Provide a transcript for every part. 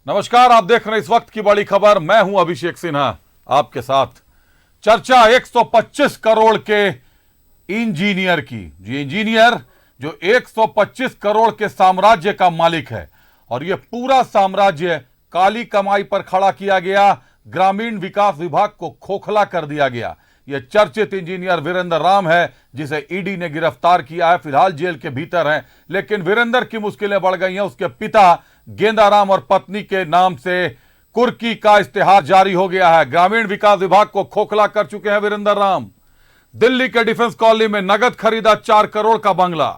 नमस्कार, आप देख रहे हैं इस वक्त की बड़ी खबर। मैं हूं अभिषेक सिन्हा आपके साथ। चर्चा 125 करोड़ के इंजीनियर की। जी, इंजीनियर जो 125 करोड़ के साम्राज्य का मालिक है, और यह पूरा साम्राज्य काली कमाई पर खड़ा किया गया। ग्रामीण विकास विभाग को खोखला कर दिया गया। यह चर्चित इंजीनियर वीरेंद्र राम है, जिसे ईडी ने गिरफ्तार किया है। फिलहाल जेल के भीतर है, लेकिन वीरेंद्र की मुश्किलें बढ़ गई हैं। उसके पिता गेंदाराम और पत्नी के नाम से कुर्की का इस्तेहार जारी हो गया है। ग्रामीण विकास विभाग को खोखला कर चुके हैं वीरेंद्र राम। दिल्ली के डिफेंस कॉलोनी में नगद खरीदा 4 करोड़ का बंगला।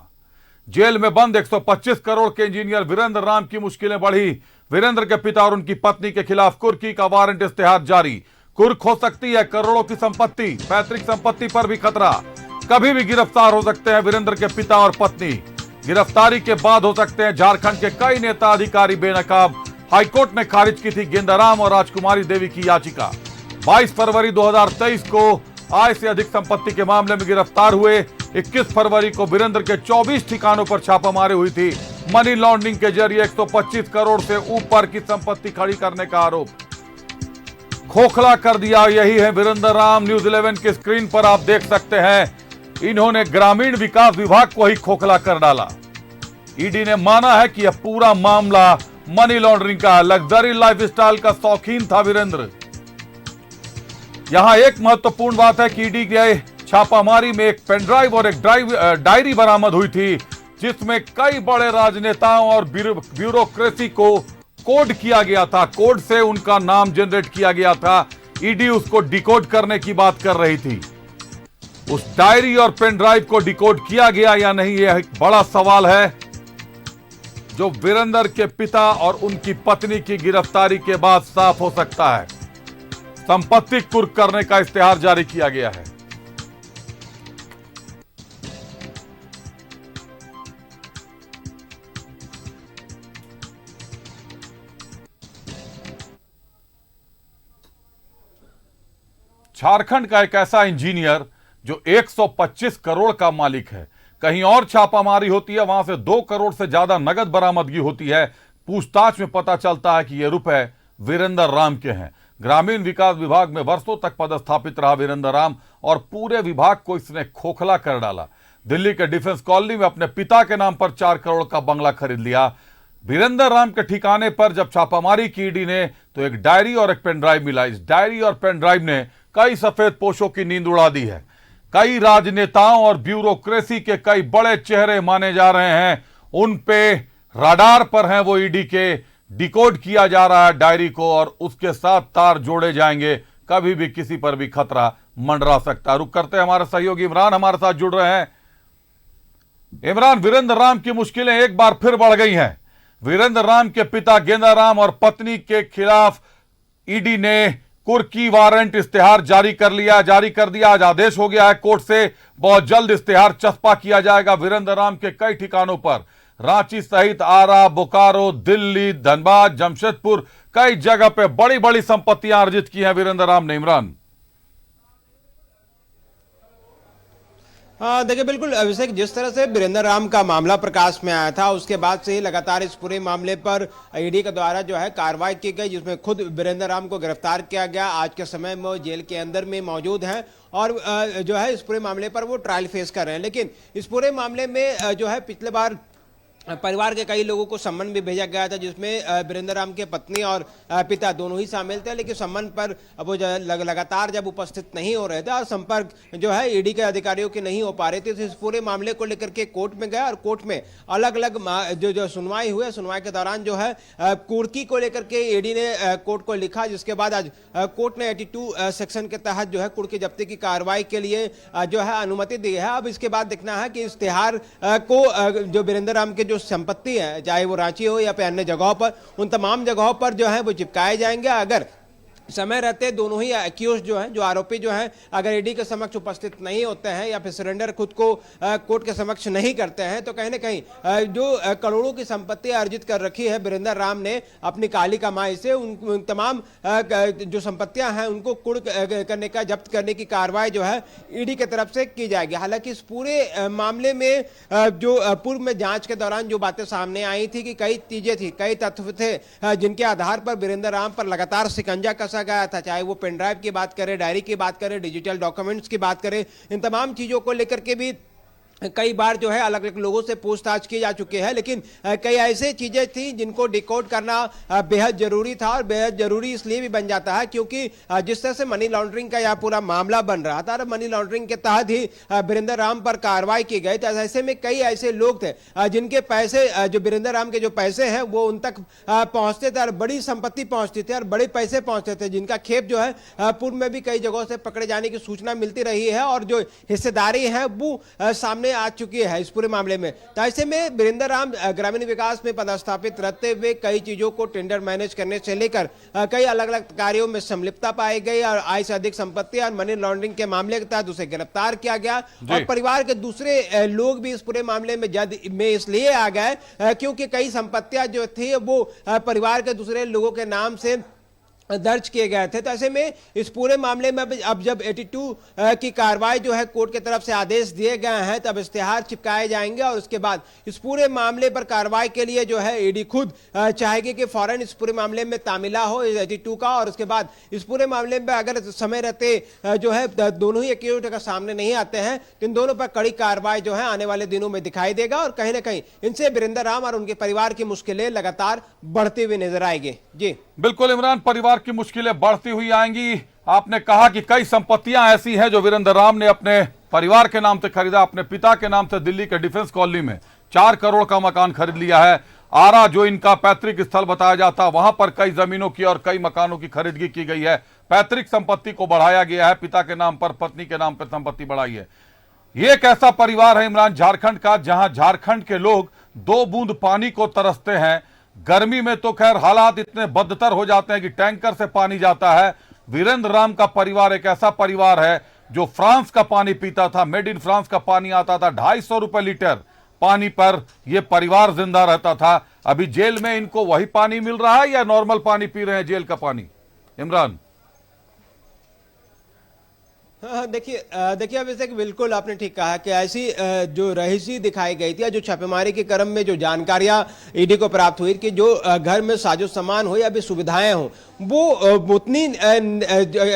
जेल में बंद 125 करोड़ के इंजीनियर वीरेंद्र राम की मुश्किलें बढ़ी। वीरेंद्र के पिता और उनकी पत्नी के खिलाफ कुर्की का वारंट इस्तेहार जारी। कुर्क हो सकती है करोड़ों की संपत्ति, पैतृक संपत्ति पर भी खतरा। कभी भी गिरफ्तार हो सकते हैं वीरेंद्र के पिता और पत्नी। गिरफ्तारी के बाद हो सकते हैं झारखंड के कई नेता अधिकारी बेनकाब। हाईकोर्ट ने खारिज की थी गेंदाराम और राजकुमारी देवी की याचिका। 22 फरवरी 2023 को आय से अधिक संपत्ति के मामले में गिरफ्तार हुए। 21 फरवरी को वीरेंद्र के 24 ठिकानों पर छापामारी हुई थी। मनी लॉन्ड्रिंग के जरिए 125 करोड़ से ऊपर की संपत्ति खड़ी करने का आरोप। खोखला कर दिया, यही है वीरेंद्र राम। न्यूज़ 11 की स्क्रीन पर आप देख सकते हैं, इन्होंने ग्रामीण विकास विभाग को ही खोखला कर डाला। ईडी ने माना है कि यह पूरा मामला मनी लॉन्ड्रिंग का। लग्जरी लाइफस्टाइल का शौकीन था वीरेंद्र। यहां एक महत्वपूर्ण बात है कि ईडी के छापामारी में एक पेनड्राइव और एक डायरी बरामद हुई थी, जिसमें कई बड़े राजनेताओं और ब्यूरोक्रेसी को कोड किया गया था। कोड से उनका नाम जनरेट किया गया था। ईडी उसको डिकोड करने की बात कर रही थी। उस डायरी और पेनड्राइव को डिकोड किया गया या नहीं, यह एक बड़ा सवाल है, जो वीरेंद्र के पिता और उनकी पत्नी की गिरफ्तारी के बाद साफ हो सकता है। संपत्ति कुर्क करने का इस्तेहार जारी किया गया है। झारखंड का एक ऐसा इंजीनियर जो 125 करोड़ का मालिक है। कहीं और छापामारी होती है, वहां से 2 करोड़ से ज्यादा नगद बरामदगी होती है। पूछताछ में पता चलता है कि ये रुपए वीरेंद्र राम के हैं। ग्रामीण विकास विभाग में वर्षों तक पदस्थापित रहा वीरेंद्र राम, और पूरे विभाग को इसने खोखला कर डाला। दिल्ली के डिफेंस कॉलोनी में अपने पिता के नाम पर 4 करोड़ का बंगला खरीद लिया। वीरेंद्र राम के ठिकाने पर जब छापामारी की ईडी ने, तो एक डायरी और एक पेनड्राइव मिला। इस डायरी और पेनड्राइव ने कई सफेद पोशों की नींद उड़ा दी है। कई राजनेताओं और ब्यूरोक्रेसी के कई बड़े चेहरे माने जा रहे हैं, उन पे रडार पर हैं वो ईडी के। डिकोड किया जा रहा है डायरी को, और उसके साथ तार जोड़े जाएंगे। कभी भी किसी पर भी खतरा मंडरा सकता है। रुक करते हैं, हमारे सहयोगी इमरान हमारे साथ जुड़ रहे हैं। इमरान, वीरेंद्र राम की मुश्किलें एक बार फिर बढ़ गई हैं। वीरेंद्र राम के पिता गेंदाराम और पत्नी के खिलाफ ईडी ने कुर्की वारंट इस्तेहार जारी कर दिया। आज आदेश हो गया है कोर्ट से, बहुत जल्द इस्तेहार चस्पा किया जाएगा वीरेंद्र राम के कई ठिकानों पर। रांची सहित आरा, बोकारो, दिल्ली, धनबाद, जमशेदपुर, कई जगह पे बड़ी बड़ी संपत्तियां अर्जित की हैं वीरेंद्र राम ने। इमरान, देखिए बिल्कुल अभिषेक, जिस तरह से वीरेंद्र राम का मामला प्रकाश में आया था, उसके बाद से ही लगातार इस पूरे मामले पर ईडी के द्वारा जो है कार्रवाई की गई, जिसमें खुद वीरेंद्र राम को गिरफ्तार किया गया। आज के समय में वो जेल के अंदर में मौजूद हैं और जो है इस पूरे मामले पर वो ट्रायल फेस कर रहे हैं। लेकिन इस पूरे मामले में जो है पिछले बार परिवार के कई लोगों को सम्मन भी भेजा गया था, जिसमें वीरेंद्र राम के पत्नी और पिता दोनों ही शामिल थे। लेकिन सम्मन पर वो लगातार जब उपस्थित नहीं हो रहे थे और संपर्क जो है ईडी के अधिकारियों के नहीं हो पा रहे थे, तो इस पूरे मामले को लेकर के कोर्ट में गया और कोर्ट में अलग अलग जो सुनवाई हुई, सुनवाई के दौरान जो है कुर्की को लेकर के ईडी ने कोर्ट को लिखा, जिसके बाद आज कोर्ट ने 82 सेक्शन के तहत जो है कुर्की जब्ती की कार्रवाई के लिए जो है अनुमति दी है। अब इसके बाद देखना है कि इश्तेहार को जो वीरेंद्र राम के संपत्ति है, चाहे वो रांची हो या फिर अन्य जगहों पर, उन तमाम जगहों पर जो है वो चिपकाए जाएंगे। अगर समय रहते दोनों ही एक्यूज जो है, जो आरोपी जो है, अगर ईडी के समक्ष उपस्थित नहीं होते हैं या फिर सरेंडर खुद को कोर्ट के समक्ष नहीं करते हैं, तो कहीं ना कहीं जो करोड़ों की संपत्ति अर्जित कर रखी है वीरेंद्र राम ने अपनी काली कमाई से, उन तमाम जो संपत्तियां हैं उनको कुर्क करने का, जब्त करने की कार्रवाई जो है ईडी की तरफ से की जाएगी। हालांकि इस पूरे मामले में जो पूर्व में जांच के दौरान जो बातें सामने आई थी कि कई चीजें थी, कई तथ्य थे जिनके आधार पर वीरेंद्र राम पर लगातार शिकंजा कसा गया था, चाहे वो पेन ड्राइव की बात करें, डायरी की बात करें, डिजिटल डॉक्यूमेंट्स की बात करें, इन तमाम चीजों को लेकर के भी कई बार जो है अलग अलग लोगों से पूछताछ की जा चुकी है। लेकिन कई ऐसे चीजें थी जिनको डिकोड करना बेहद जरूरी था, और बेहद जरूरी इसलिए भी बन जाता है क्योंकि जिस तरह से मनी लॉन्ड्रिंग का यह पूरा मामला बन रहा था, मनी लॉन्ड्रिंग के तहत ही वीरेंद्र राम पर कार्रवाई की गई, तो ऐसे में कई ऐसे लोग थे जिनके पैसे, जो वीरेंद्र राम के जो पैसे हैं वो उन तक पहुंचते थे और बड़ी संपत्ति पहुंचती थी और बड़े पैसे पहुंचते थे, जिनका खेप जो है पूर्व में भी कई जगहों से पकड़े जाने की सूचना मिलती रही है और जो हिस्सेदारी है वो सामने आ चुकी है इस पूरे मामले में। तो ऐसे में वीरेंद्र राम ग्रामीण विकास में पदस्थापित रहते हुए कई चीजों को टेंडर मैनेज करने से लेकर कई अलग अलग कार्यों में संलिप्तता पाई गई और आय से अधिक संपत्ति और मनी लॉन्ड्रिंग के मामले के तहत उसे गिरफ्तार किया गया। और परिवार के दूसरे लोग भी इस पूरे मामले में जद में इसलिए आ गए क्योंकि कई संपत्तियां जो थी वो परिवार के दूसरे लोगों के नाम से दर्ज किए गए थे। तो ऐसे में इस पूरे मामले में अब जब 82 की कार्रवाई जो है कोर्ट की तरफ से आदेश दिए गए हैं, तब इश्तेहार चिपकाए जाएंगे और उसके बाद इस पूरे मामले पर कार्रवाई के लिए जो है ईडी खुद चाहेगी कि फौरन इस पूरे मामले में तामिला हो 82 का, और उसके बाद इस पूरे मामले में अगर समय रहते जो है दोनों ही एक्यूज अगर सामने नहीं आते हैं तो इन दोनों पर कड़ी कार्रवाई जो है आने वाले दिनों में दिखाई देगा और कहीं ना कहीं इनसे वीरेंद्र राम और उनके परिवार की मुश्किलें लगातार बढ़ती हुई नजर आएगी। जी बिल्कुल इमरान, परिवार की मुश्किलें बढ़ती हुई आएंगी। आपने कहा कि कई संपत्तियां ऐसी हैं जो वीरेंद्र राम ने अपने परिवार के नाम से खरीदा, अपने पिता के नाम से दिल्ली के डिफेंस कॉलोनी में 4 करोड़ का मकान खरीद लिया है। आरा जो इनका पैतृक स्थल बताया जाता, वहां पर कई जमीनों की और कई मकानों की खरीदगी की गई है। पैतृक संपत्ति को बढ़ाया गया है, पिता के नाम पर, पत्नी के नाम पर संपत्ति बढ़ाई है। ये एक ऐसा परिवार है इमरान झारखंड का, जहां झारखंड के लोग 2 बूंद पानी को तरसते हैं। गर्मी में तो खैर हालात इतने बदतर हो जाते हैं कि टैंकर से पानी जाता है। वीरेंद्र राम का परिवार एक ऐसा परिवार है जो फ्रांस का पानी पीता था, मेड इन फ्रांस का पानी आता था, 250 रुपए लीटर पानी पर यह परिवार जिंदा रहता था। अभी जेल में इनको वही पानी मिल रहा है या नॉर्मल पानी पी रहे हैं, जेल का पानी? इमरान हाँ, देखिए अब जैसे कि बिल्कुल आपने ठीक कहा कि ऐसी जो रहीसी दिखाई गई थी, जो छापेमारी के क्रम में जो जानकारियां ईडी को प्राप्त हुई कि जो घर में साजो सामान हो या भी सुविधाएं हो, वो उतनी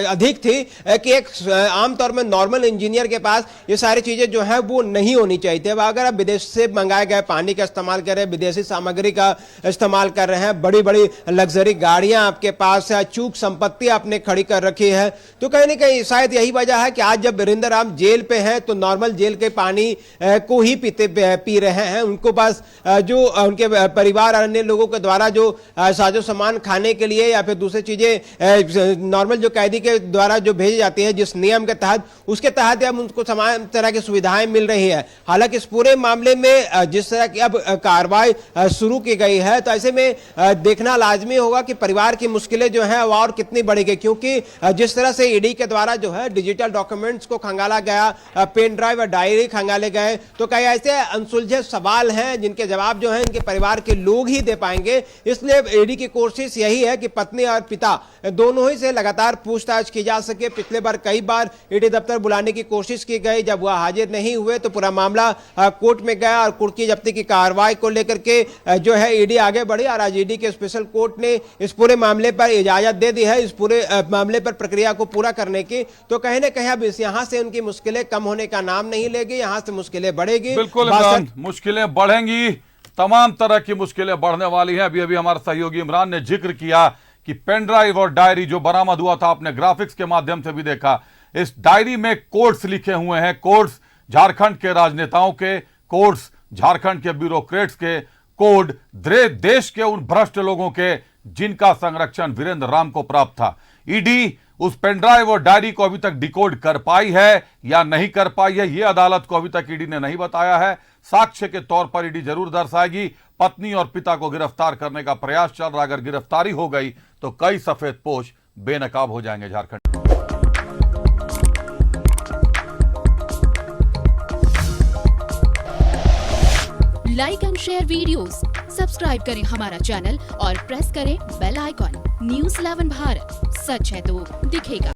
अधिक थी कि एक आमतौर में नॉर्मल इंजीनियर के पास ये सारी चीजें जो है वो नहीं होनी चाहिए थी। अगर आप विदेश से मंगाए गए पानी का इस्तेमाल कर रहे हैं, विदेशी सामग्री का इस्तेमाल कर रहे हैं, बड़ी बड़ी लग्जरी गाड़ियां आपके पास है, चूक संपत्ति आपने खड़ी कर रखी है, तो कहीं ना कहीं शायद यही वजह है कि आज जब वीरेंद्र राम जेल पे हैं तो नॉर्मल जेल के पानी को ही पी रहे हैं। उनको पास जो उनके परिवार और अन्य लोगों के द्वारा जो साजो सामान खाने के लिए या फिर दूसरी चीजें नॉर्मल जो कैदी के द्वारा जो भेजी जाती है जिस नियम के तहत, उसके तहत अब उनको समान तरह की सुविधाएं मिल रही है। हालांकि इस पूरे मामले में जिस तरह की अब कार्रवाई शुरू की गई है, तो ऐसे में देखना लाजमी होगा कि परिवार की मुश्किलें जो है और कितनी बढ़ेगी, क्योंकि जिस तरह से ईडी के द्वारा जो है डिजिटल डॉक्यूमेंट्स को खंगाला गया, पेन ड्राइव और डायरी खंगाले गए, तो कई ऐसे अनसुलझे सवाल हैं जिनके जवाब जो है इनके परिवार के लोग ही दे पाएंगे। इसलिए ईडी की कोशिश यही है कि पत्नी और पिता दोनों ही से लगातार पूछताछ की जा सके। पिछले बार कई बार ईडी दफ्तर बुलाने की कोशिश की गई, जब वह हाजिर नहीं हुए तो पूरा मामला कोर्ट में गया और कोर्ट की जब्ती की कार्रवाई को लेकर के जो है ईडी आगे बढ़ी और आज ईडी के स्पेशल कोर्ट ने इस पूरे मामले पर इजाजत दे दी है इस पूरे मामले पर प्रक्रिया को पूरा करने की। तो कहीं ना कहीं अब यहां से उनकी मुश्किलें कम होने का नाम नहीं लेगी, यहां से मुश्किलें बढ़ेगी। बिल्कुल इमरान, मुश्किलें बढ़ेंगी, तमाम तरह की मुश्किलें बढ़ने वाली हैं। अभी अभी हमारे सहयोगी इमरान ने जिक्र किया कि पेन ड्राइव और डायरी जो बरामद हुआ था, आपने ग्राफिक्स के माध्यम से भी देखा, इस डायरी में कोड्स लिखे हुए हैं, कोड्स झारखंड के राजनेताओं के, कोड्स झारखंड के ब्यूरोक्रेट्स के, कोड देश के उन भ्रष्ट लोगों के जिनका संरक्षण वीरेंद्र राम को प्राप्त था। ईडी उस पेनड्राइव और डायरी को अभी तक डिकोड कर पाई है या नहीं कर पाई है, यह अदालत को अभी तक ईडी ने नहीं बताया है। साक्ष्य के तौर पर ईडी जरूर दर्शाएगी। पत्नी और पिता को गिरफ्तार करने का प्रयास चल रहा, अगर गिरफ्तारी हो गई तो कई सफेद पोश बेनकाब हो जाएंगे Jharkhand. Like and share videos, subscribe करें हमारा चैनल और प्रेस करें बेल आइकॉन। न्यूज़ 11 भारत, सच है तो दिखेगा।